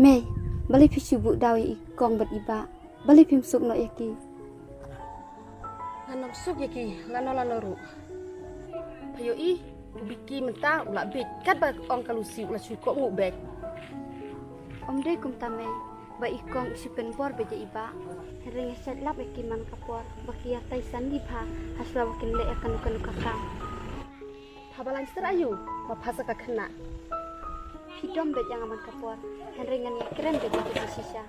Mei, balik pisubu dawi ikong beriba, balik pimsuk no yaki. Lanom suk yaki, lano ru. Payo I, biki mentah ulak bit, kat ba ong kalusi ulak cukup ngubek. Om dei kum tamei, ba ikong isi penbor beja iba. Hering set lap yaki man kapor, baki yatai sandi pa, hasla wakin le akan nukan kakam. Pabalan serayu, mapasa ka kena. Hidom bet yang aman kapor, heringan ya keren beja beja sisa.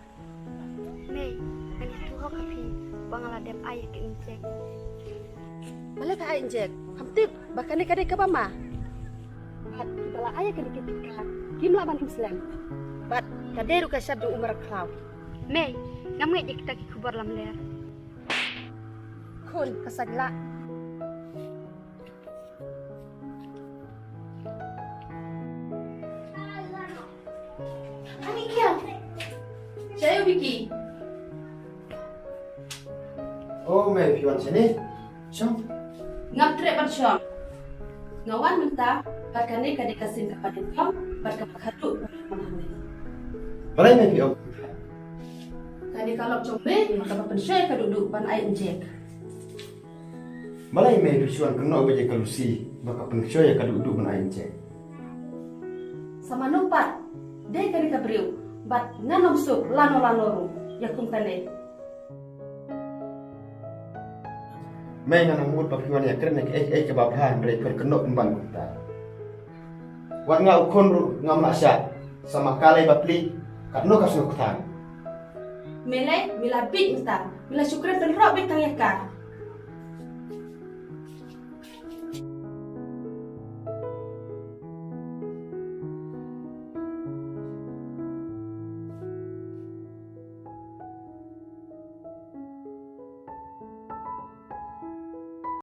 Mei, hanya tuho kapi, bangaladem ayah ke injek. Balik ka injek, hamtip, bahkan ni kadek ke mama. Bat, bala ayah kena ketika, kimla ban Islam. Bat, kaderu ka syabdu umar klau. Mei, ngamngai je kita ki kubar lam ler. Kun, kasagla. Ani kia. Saya Vicky. Oh, Mei, piwan sini. Syam. Ngam trek ban syam. Ngawan mentah, bakane kadek kasin kepada kau, bakal khatu mana. Balai Mei piwan. Kadek kalau combe, maka bapak syai ka duduk ban ai injek. Balai Mei dusuan kena beje kalusi, baka pencoy ka duduk ban ain cek. Sama numpat, dek kadek kabriu, bat nganom sup lano ru, yakum kane. Mei ngana mut pa piwan ya keren ke babhan re per kena ban kita. Wat nga ukon ru ngam nasya sama kale bapli katno kasno kutan. Melai, mila bit mentah, mila syukran penrok bit tang yakar.